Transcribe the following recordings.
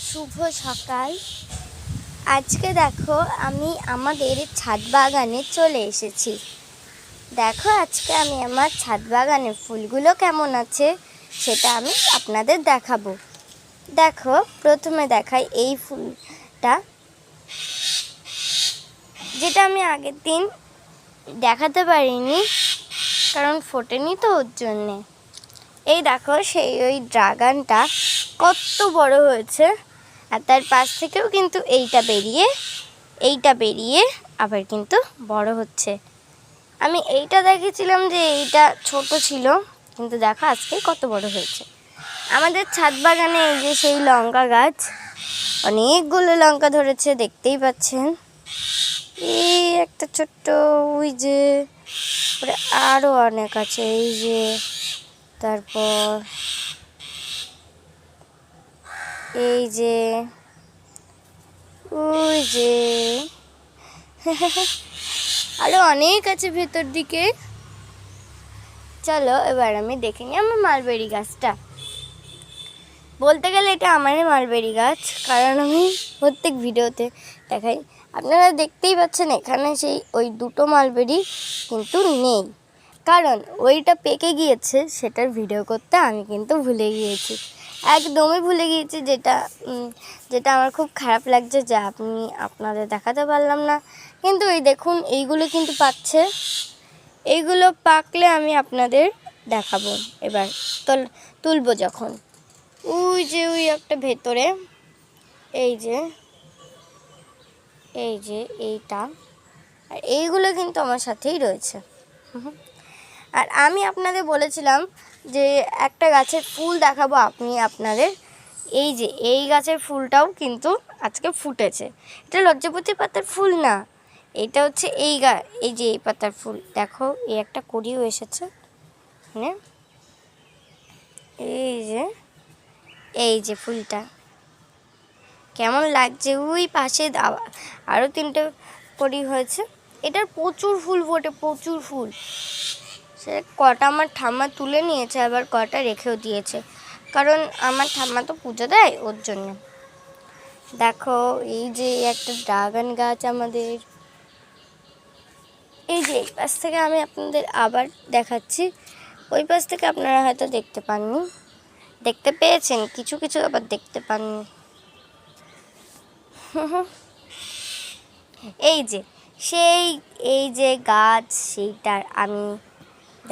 শুভ সকাল। আজকে দেখো আমি আমাদের ছাদ বাগানে চলে এসেছি। দেখো আজকে আমি আমার ছাদ বাগানের ফুলগুলো কেমন আছে সেটা আমি আপনাদের দেখাবো। দেখো প্রথমে দেখাই এই ফুলটা, যেটা আমি আগের দিন দেখাতে পারিনি কারণ ফোটেনি তো ওর জন্যে। এই দেখো সেই ওই ড্রাগনটা কত বড় হয়েছে, আর তার পাশ থেকেও কিন্তু এইটা বেরিয়ে আবার কিন্তু বড় হচ্ছে। আমি এইটা দেখেছিলাম যে এইটা ছোট ছিল, কিন্তু দেখো আজকে কত বড় হয়েছে। আমাদের ছাদ বাগানে এই যে সেই লঙ্কা গাছ, অনেকগুলো লঙ্কা ধরেছে দেখতেই পাচ্ছেন। এই একটা ছোট্ট, ওই যে আরও অনেক আছে, এই যে তারপর এই যে ওই যে আরো অনেক আছে ভেতর দিকে। চলো এবার আমি দেখে নিই আমার মালবেরি গাছটা। বলতে গেলে এটা আমারই মালবেরি গাছ, কারণ আমি প্রত্যেক ভিডিওতে দেখাই। আপনারা দেখতেই পাচ্ছেন এখানে সেই ওই দুটো মালবেরি কিন্তু নেই, কারণ ওইটা পেকে গিয়েছে, সেটার ভিডিও করতে আমি কিন্তু ভুলে গিয়েছি, একদমই ভুলে গিয়েছি, যেটা আমার খুব খারাপ লাগছে যে আপনাদের দেখাতে পারলাম না। কিন্তু এই দেখুন এইগুলো কিন্তু পাকছে, এইগুলো পাকলে আমি আপনাদের দেখাবো। এবার তুলবো যখন। ওই যে ওই একটা ভেতরে এই যে এইটা, আর এইগুলো কিন্তু আমার সাথেই রয়েছে। আর আমি আপনাদের বলেছিলাম যে একটা গাছের ফুল দেখাবো আপনাদের। এই যে এই গাছের ফুলটাও কিন্তু আজকে ফুটেছে। এটা লজ্জাপতি পাতার ফুল না, এটা হচ্ছে এই যে এই পাতার ফুল। দেখো এই একটা কড়িও এসেছে, হ্যাঁ এই যে ফুলটা কেমন লাগছে। ওই পাশে আরও 3টে কড়ি হয়েছে। এটার প্রচুর ফুল ফোটে, প্রচুর ফুল। সে কটা আমার ঠাম্মা তুলে নিয়েছে, আবার কটা রেখেও দিয়েছে, কারণ আমার ঠাম্মা তো পুজো দেয় ওর জন্য। দেখো এই যে একটা ড্রাগন গাছ আমাদের। এই যে এই পাশ থেকে আমি আপনাদের আবার দেখাচ্ছি, ওই পাশ থেকে আপনারা হয়তো দেখতে পেয়েছেন, কিছু কিছু আবার দেখতে পাননি। এই যে গাছ, সেইটার আমি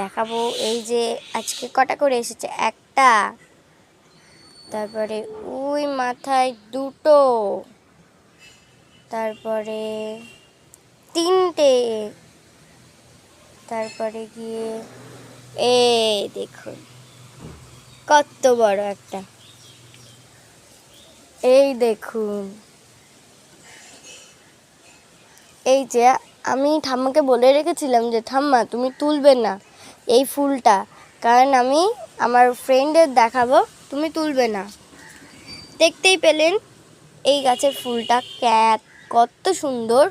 দেখাবো। এই যে আজকে কটা করে এসেছে, একটা, তারপরে ওই মাথায় 2টো, তারপরে 3টে, তারপরে গিয়ে এই দেখুন কত বড় একটা। এই দেখুন, এই যে আমি ঠাম্মাকে বলে রেখেছিলাম যে ঠাম্মা তুমি তুলবে না এই ফুলটা, কারণ আমি আমার ফ্রেন্ডের দেখাবো, তুমি তুলবে না। দেখতেই পেলেন এই গাছের ফুলটা কত সুন্দর,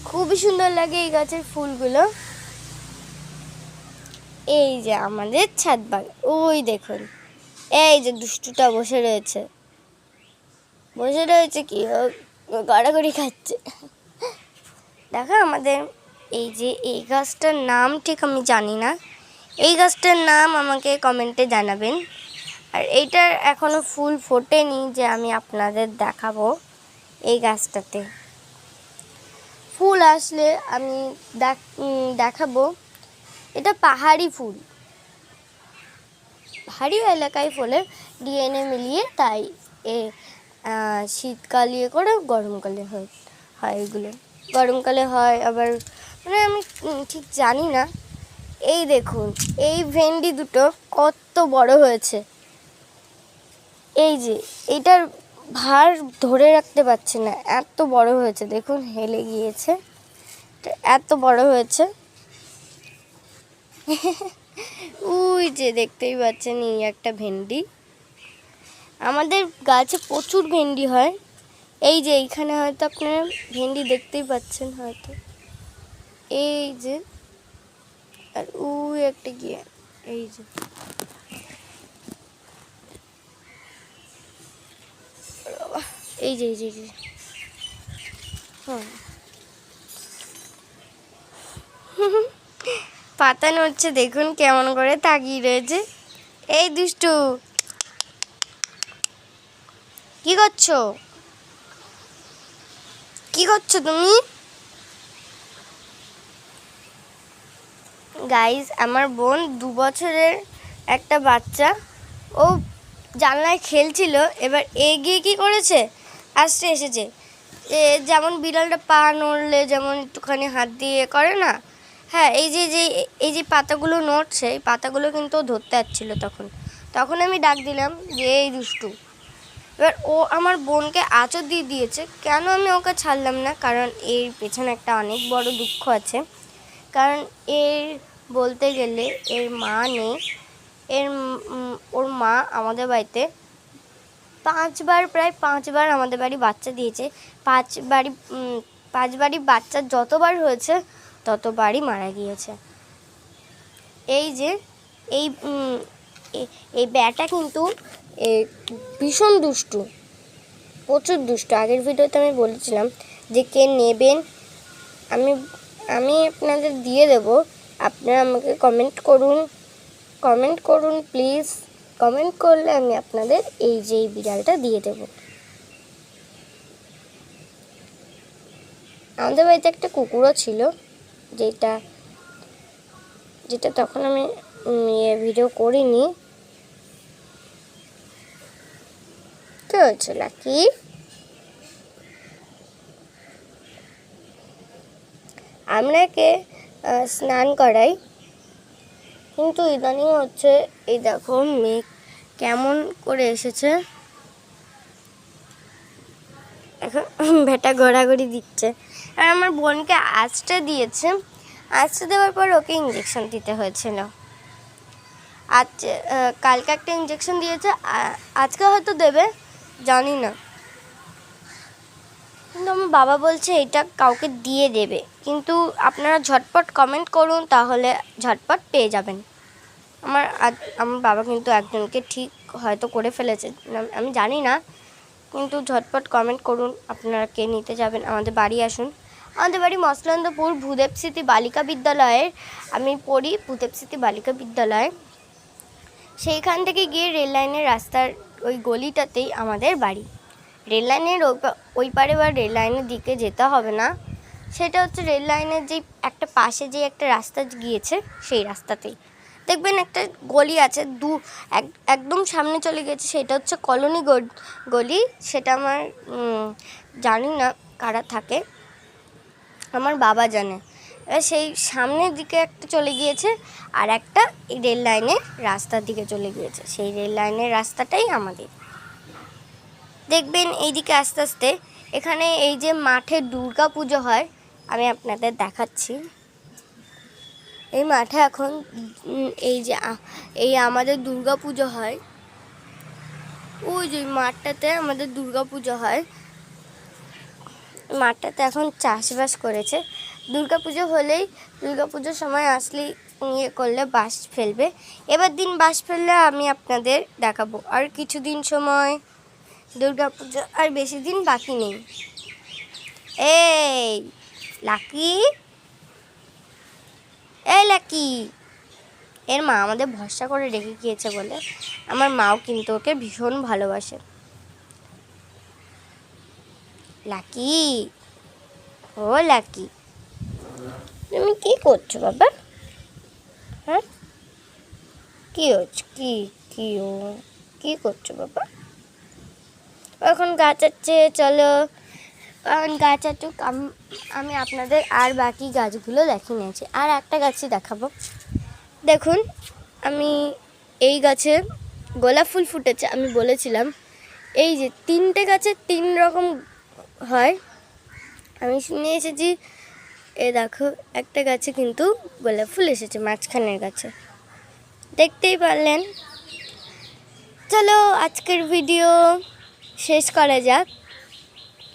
খুবই সুন্দর লাগে এই গাছের ফুলগুলো। এই যে আমাদের ছাদ বাগান, ওই দেখুন এই যে দুষ্টুটা বসে রয়েছে কি গড়াগড়ি খাচ্ছে। দেখো আমাদের এই যে এই গাছটার নাম ঠিক আমি জানি না, এই গাছটার নাম আমাকে কমেন্টে জানাবেন। আর এইটার এখনো ফুল ফোটেনি যে আমি আপনাদের দেখাবো। এই গাছটাতে ফুল আসলে আমি দেখাবো। এটা পাহাড়ি ফুল, পাহাড়ি এলাকায় ফলে ডিএনএ মিলিয়ে, তাই শীতকালে করে গরমকালে হয় এগুলো গরমকালে হয় আবার, মানে আমি ঠিক জানি না। এই দেখুন এই ভেন্ডি দুটো কত বড় হয়েছে। এই যে এটার ভার ধরে রাখতে পারছে না, এত বড় হয়েছে, দেখুন হেলে গিয়েছে, এত বড় হয়েছে। ওই যে দেখতেই পাচ্ছেন এই একটা ভেন্ডি। আমাদের গাছে প্রচুর ভেন্ডি হয়। এই যে এইখানে হয়তো আপনারা ভেন্ডি দেখতেই পাচ্ছেন হয়তো, এই যে, আর ওই একটা গিয়ে এই যে এই যে পাতা নড়ছে, দেখুন কেমন করে তাকিয়ে রয়েছে। এই দুষ্টু, কি করছো তুমি? গাইজ, আমার বোন 2 বছরের একটা বাচ্চা, ও জানলায় খেলছিল, এবার এগিয়ে কি করেছে, আসতে এসেছে। যেমন বিড়ালটা পা নড়লে যেমন একটুখানি হাত দিয়ে করে না, হ্যাঁ, এই যে পাতাগুলো নড়ছে, এই পাতাগুলো কিন্তু ও ধরতে যাচ্ছিল। তখন আমি ডাক দিলাম যে এই দুষ্টু। এবার ও আমার বোনকে আঁচড় দিয়ে দিয়েছে। কেন আমি ওকে ছাড়লাম না, কারণ এর পেছনে একটা অনেক বড় দুঃখ আছে। কারণ এর বলতে গেলে এর মা নেই। ওর মা আমাদের বাড়িতে 5 বার আমাদের বাড়ি বাচ্চা দিয়েছে। 5 বাড়ি বাচ্চা যতবার হয়েছে ততবারই মারা গিয়েছে। এই যে এই ব্যাটা কিন্তু ভীষণ দুষ্টু, প্রচুর দুষ্টু। আগের ভিডিওতে আমি বলেছিলাম যে কে নেবেন, আমি আপনাদের দিয়ে দেব। আপনারা আমাকে কমেন্ট করুন প্লিজ। কমেন্ট করলে আমি আপনাদের এই বিড়ালটা দিয়ে দেব। আমাদের বাড়িতে একটা কুকুরও ছিল, যেটা তখন আমি ভিডিও করিনি। কি হয়েছে লাকি? আপনাকে স্নান করাই, কিন্তু ইদানিং হচ্ছে এই দেখো মেঘ কেমন করে এসেছে, এখন ভেটা ঘোরাঘুরি দিচ্ছে। আর আমার বোনকে আঁচড়ে দিয়েছে, আঁচড়ে দেওয়ার পর ওকে ইঞ্জেকশন দিতে হয়েছিল। কালকে একটা ইঞ্জেকশন দিয়েছে, আজকে হয়তো দেবে, জানি না। কিন্তু আমার বাবা বলছে এটা কাউকে দিয়ে দেবে, কিন্তু আপনারা ঝটপট কমেন্ট করুন, তাহলে ঝটপট পেয়ে যাবেন। আমার বাবা কিন্তু একজনকে ঠিক হয়তো করে ফেলেছে, আমি জানি না, কিন্তু ঝটপট কমেন্ট করুন আপনারা কে নিতে যাবেন। আমাদের বাড়ি আসুন। আমাদের বাড়ি মসলন্দপুর ভূদেব স্মৃতি বালিকা বিদ্যালয়ের, আমি পড়ি ভূদেব স্মৃতি বালিকা বিদ্যালয়। সেইখান থেকে গিয়ে রেল লাইনের রাস্তার ওই গলিটাতেই আমাদের বাড়ি। রেল লাইনের ওই পারে বা রেল লাইনের দিকে যেতে হবে না, সেটা হচ্ছে রেল লাইনের যে একটা পাশে যে একটা রাস্তা গিয়েছে, সেই রাস্তাতেই দেখবেন একটা গলি আছে, একদম সামনে চলে গেছে, সেটা হচ্ছে কলোনি গলি। সেটা আমার জানি না কারা থাকে, আমার বাবা জানে। সেই সামনের দিকে একটা চলে গিয়েছে, আর একটা এই রেল লাইনের রাস্তার দিকে চলে গিয়েছে, সেই রেল লাইনের রাস্তাটাই আমাদের। দেখবেন এইদিকে আস্তে আস্তে এখানে এই যে মাঠে দুর্গা পুজো হয়, আমি আপনাদের দেখাচ্ছি। এই মাঠে এখন এই আমাদের দুর্গা পুজো হয়, ওই যে মাঠটাতে আমাদের দুর্গা পুজো হয়। মাঠটাতে এখন চাষবাস করেছে। দুর্গা পুজো হলেই, দুর্গা পুজোর সময় আসলেই করলে বাঁশ ফেলবে। এবার দিন বাঁশ ফেললে আমি আপনাদের দেখাবো। আর কিছুদিন সময় দুর্গা পুজো, আর বেশি দিন বাকি নেই। এই লাকি, এর মা আমাদের ভরসা করে রেখে গিয়েছে বলে, আমার মাও কিন্তু ওকে ভীষণ ভালোবাসে। লাকি, ও লাকি, তুমি কি করছো বাবা? হ্যাঁ, কি হচ্ছে, কি করছো বাবা? এখন গাছ আছে, চলো। কারণ গাছ আটুক, আমি আপনাদের আর বাকি গাছগুলো দেখিয়ে নিয়েছি, আর একটা গাছই দেখাবো। দেখুন, আমি এই গাছে গোলাপ ফুল ফুটেছে, আমি বলেছিলাম এই যে 3টে গাছে 3 রকম হয়, আমি শুনে এসেছি। এ দেখো, একটা গাছে কিন্তু গোলাপ ফুল এসেছে, মাঝখানের গাছে, দেখতেই পারলেন। চলো আজকের ভিডিও শেষ করা যাক,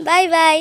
বাই বাই।